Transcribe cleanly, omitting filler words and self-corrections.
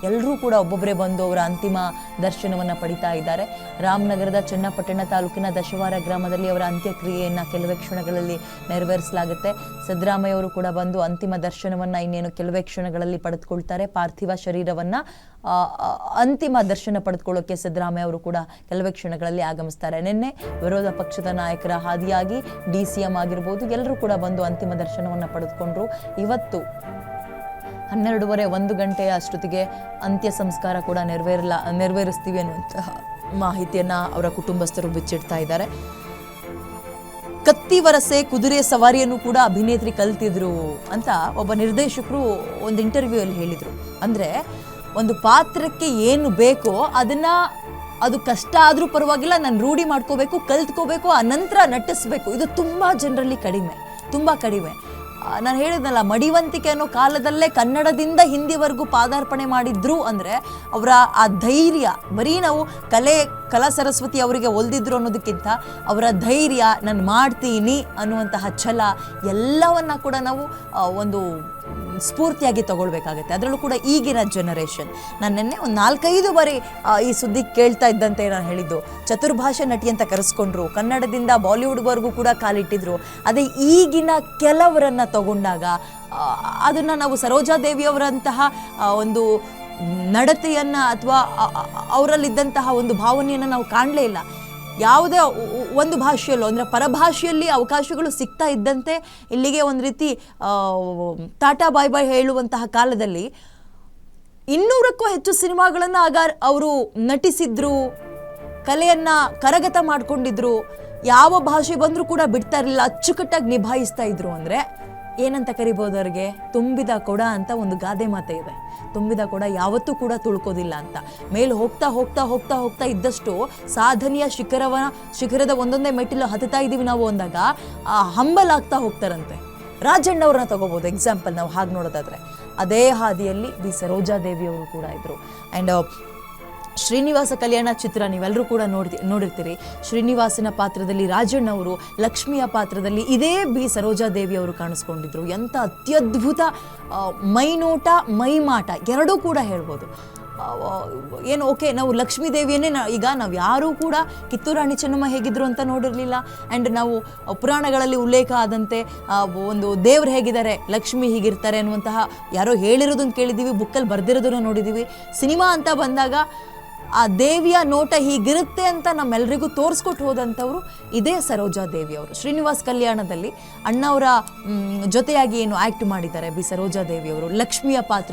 ಎಲ್ಲರೂ ಕೂಡ ಒಬ್ಬೊಬ್ಬರೇ ಬಂದು ಅವರ ಅಂತಿಮ ದರ್ಶನವನ್ನು ಪಡಿತಾ ಇದ್ದಾರೆ. ರಾಮನಗರದ ಚನ್ನಪಟ್ಟಣ ತಾಲೂಕಿನ ದಶವಾರ ಗ್ರಾಮದಲ್ಲಿ ಅವರ ಅಂತ್ಯಕ್ರಿಯೆಯನ್ನು ಕೆಲವೇ ಕ್ಷಣಗಳಲ್ಲಿ ನೆರವೇರಿಸಲಾಗುತ್ತೆ. ಸಿದ್ದರಾಮಯ್ಯ ಅವರು ಕೂಡ ಬಂದು ಅಂತಿಮ ದರ್ಶನವನ್ನು ಇನ್ನೇನು ಕೆಲವೇ ಕ್ಷಣಗಳಲ್ಲಿ ಪಡೆದುಕೊಳ್ತಾರೆ. ಪಾರ್ಥಿವ ಶರೀರವನ್ನು ಅಂತಿಮ ದರ್ಶನ ಪಡೆದುಕೊಳ್ಳೋಕೆ ಸಿದ್ದರಾಮಯ್ಯ ಅವರು ಕೂಡ ಕೆಲವೇ ಕ್ಷಣಗಳಲ್ಲಿ ಆಗಮಿಸ್ತಾರೆ. ನಿನ್ನೆ ವಿರೋಧ ಪಕ್ಷದ ನಾಯಕರ ಹಾದಿಯಾಗಿ DCM ಆಗಿರ್ಬೋದು ಎಲ್ಲರೂ ಕೂಡ ಬಂದು ಅಂತಿಮ ದರ್ಶನವನ್ನು ಪಡೆದುಕೊಂಡ್ರು. ಇವತ್ತು 12:30 ಗಂಟೆಯ ಅಷ್ಟೊತ್ತಿಗೆ ಅಂತ್ಯ ಸಂಸ್ಕಾರ ಕೂಡ ನೆರವೇರಿಸ್ತೀವಿ ಅನ್ನುವಂತಹ ಮಾಹಿತಿಯನ್ನು ಅವರ ಕುಟುಂಬಸ್ಥರು ಬಿಚ್ಚಿಡ್ತಾ ಇದ್ದಾರೆ. ಕತ್ತಿ ವರಸೆ ಕುದುರೆ ಸವಾರಿಯನ್ನು ಕೂಡ ಅಭಿನೇತ್ರಿ ಕಲ್ತಿದ್ರು ಅಂತ ಒಬ್ಬ ನಿರ್ದೇಶಕರು ಒಂದು ಇಂಟರ್ವ್ಯೂ ಅಲ್ಲಿ ಹೇಳಿದರು. ಅಂದರೆ ಒಂದು ಪಾತ್ರಕ್ಕೆ ಏನು ಬೇಕೋ ಅದು ಕಷ್ಟ ಆದರೂ ಪರವಾಗಿಲ್ಲ, ನಾನು ರೂಢಿ ಮಾಡ್ಕೋಬೇಕು, ಕಲ್ತ್ಕೋಬೇಕು, ಆ ನಂತರ ನಟಿಸ್ಬೇಕು. ಇದು ತುಂಬ ಜನರಲ್ಲಿ ತುಂಬ ಕಡಿಮೆ. ನಾನು ಹೇಳಿದ್ನಲ್ಲ, ಮಡಿವಂತಿಕೆ ಅನ್ನೋ ಕಾಲದಲ್ಲೇ ಕನ್ನಡದಿಂದ ಹಿಂದಿವರೆಗೂ ಪಾದಾರ್ಪಣೆ ಮಾಡಿದ್ರು ಅಂದರೆ ಅವರ ಆ ಧೈರ್ಯ, ಬರೀ ನಾವು ಕಲಾ ಸರಸ್ವತಿ ಅವರಿಗೆ ಒಲ್ದಿದ್ರು ಅನ್ನೋದಕ್ಕಿಂತ ಅವರ ಧೈರ್ಯ, ನಾನು ಮಾಡ್ತೀನಿ ಅನ್ನುವಂತಹ ಛಲ ಎಲ್ಲವನ್ನ ಕೂಡ ನಾವು ಒಂದು ಸ್ಫೂರ್ತಿಯಾಗಿ ತಗೊಳ್ಬೇಕಾಗತ್ತೆ. ಅದರಲ್ಲೂ ಕೂಡ ಈಗಿನ ಜನರೇಷನ್. ನಾನು ನಿನ್ನೆ ಒಂದು 4-5 ಬಾರಿ ಈ ಸುದ್ದಿ ಕೇಳ್ತಾ ಇದ್ದಂತೆ ನಾನು ಹೇಳಿದ್ದು, ಚತುರ್ಭಾಷೆ ನಟಿ ಅಂತ ಕರೆಸ್ಕೊಂಡ್ರು, ಕನ್ನಡದಿಂದ ಬಾಲಿವುಡ್ವರೆಗೂ ಕೂಡ ಕಾಲಿಟ್ಟಿದ್ರು. ಅದೇ ಈಗಿನ ಕೆಲವರನ್ನ ತಗೊಂಡಾಗ ಅದನ್ನು ನಾವು ಸರೋಜಾದೇವಿಯವರಂತಹ ಒಂದು ನಡತೆಯನ್ನು ಅಥವಾ ಅವರಲ್ಲಿದ್ದಂತಹ ಒಂದು ಭಾವನೆಯನ್ನು ನಾವು ಕಾಣಲೇ ಇಲ್ಲ. ಯಾವುದೇ ಒಂದು ಭಾಷೆಯಲ್ಲೂ ಅಂದರೆ ಪರಭಾಷೆಯಲ್ಲಿ ಅವಕಾಶಗಳು ಸಿಗ್ತಾ ಇದ್ದಂತೆ ಇಲ್ಲಿಗೆ ಒಂದು ರೀತಿ ಟಾಟಾ ಬಾಯ್ ಬಾಯ್ ಹೇಳುವಂತಹ ಕಾಲದಲ್ಲಿ 200ಕ್ಕೂ ಹೆಚ್ಚು ಸಿನಿಮಾಗಳನ್ನು ಆಗ ಅವರು ನಟಿಸಿದ್ರು, ಕಲೆಯನ್ನು ಕರಗತ ಮಾಡ್ಕೊಂಡಿದ್ರು. ಯಾವ ಭಾಷೆ ಬಂದರೂ ಕೂಡ ಬಿಡ್ತಾ ಇರಲಿಲ್ಲ, ಅಚ್ಚುಕಟ್ಟಾಗಿ ನಿಭಾಯಿಸ್ತಾ ಇದ್ರು. ಅಂದರೆ ಏನಂತ ಕರಿಬೋದು ಅವ್ರಿಗೆ? ತುಂಬಿದ ಕೊಡ ಅಂತ ಒಂದು ಗಾದೆ ಮಾತೆ ಇದೆ. ತುಂಬಿದ ಕೊಡ ಯಾವತ್ತೂ ಕೂಡ ತುಳ್ಕೋದಿಲ್ಲ ಅಂತ. ಮೇಲೆ ಹೋಗ್ತಾ ಹೋಗ್ತಾ ಹೋಗ್ತಾ ಹೋಗ್ತಾ ಇದ್ದಷ್ಟು ಸಾಧನೆಯ ಶಿಖರದ ಒಂದೊಂದೇ ಮೆಟ್ಟಿಲು ಹತ್ತುತ್ತಾ ಇದ್ದೀವಿ ನಾವು ಅಂದಾಗ ಹಂಬಲ್ ಆಗ್ತಾ ಹೋಗ್ತಾರಂತೆ. ರಾಜಣ್ಣವ್ರನ್ನ ತಗೋಬೋದು ಎಕ್ಸಾಂಪಲ್, ನಾವು ಹಾಗೆ ನೋಡೋದಾದ್ರೆ. ಅದೇ ಹಾದಿಯಲ್ಲಿ ಬಿ ಸರೋಜಾದೇವಿಯವರು ಕೂಡ ಇದ್ರು. ಆ್ಯಂಡ್ ಶ್ರೀನಿವಾಸ ಕಲ್ಯಾಣ ಚಿತ್ರ ನೀವೆಲ್ಲರೂ ಕೂಡ ನೋಡಿರ್ತೀರಿ. ಶ್ರೀನಿವಾಸನ ಪಾತ್ರದಲ್ಲಿ ರಾಜಣ್ಣವರು, ಲಕ್ಷ್ಮಿಯ ಪಾತ್ರದಲ್ಲಿ ಇದೇ ಬಿ ಸರೋಜಾದೇವಿ ಅವರು ಕಾಣಿಸ್ಕೊಂಡಿದ್ರು. ಎಂಥ ಅತ್ಯದ್ಭುತ ಮೈನೋಟ ಮೈಮಾಟ ಎರಡೂ ಕೂಡ ಹೇಳ್ಬೋದು. ಏನು ಓಕೆ, ನಾವು ಲಕ್ಷ್ಮೀ ದೇವಿಯನ್ನೇ ಈಗ ನಾವು ಯಾರೂ ಕೂಡ ಕಿತ್ತೂರು ರಾಣಿ ಚೆನ್ನಮ್ಮ ಹೇಗಿದ್ರು ಅಂತ ನೋಡಿರಲಿಲ್ಲ. ಆ್ಯಂಡ್ ನಾವು ಪುರಾಣಗಳಲ್ಲಿ ಉಲ್ಲೇಖ ಆದಂತೆ ಒಂದು ದೇವ್ರು ಹೇಗಿದ್ದಾರೆ, ಲಕ್ಷ್ಮಿ ಹೀಗಿರ್ತಾರೆ ಅನ್ನುವಂತಹ ಯಾರೋ ಹೇಳಿರೋದನ್ನು ಕೇಳಿದ್ದೀವಿ, ಬುಕ್ಕಲ್ಲಿ ಬರೆದಿರೋದನ್ನು ನೋಡಿದ್ದೀವಿ. ಸಿನಿಮಾ ಅಂತ ಬಂದಾಗ ಆ ದೇವಿಯ ನೋಟ ಹೀಗಿರುತ್ತೆ ಅಂತ ನಮ್ಮೆಲ್ಲರಿಗೂ ತೋರಿಸ್ಕೊಟ್ಟು ಹೋದಂಥವ್ರು ಇದೇ ಸರೋಜಾದೇವಿಯವರು. ಶ್ರೀನಿವಾಸ್ ಕಲ್ಯಾಣದಲ್ಲಿ ಅಣ್ಣವರ ಜೊತೆಯಾಗಿ ಏನು ಆ್ಯಕ್ಟ್ ಮಾಡಿದ್ದಾರೆ ಬಿ ಸರೋಜಾದೇವಿಯವರು, ಲಕ್ಷ್ಮಿಯ ಪಾತ್ರ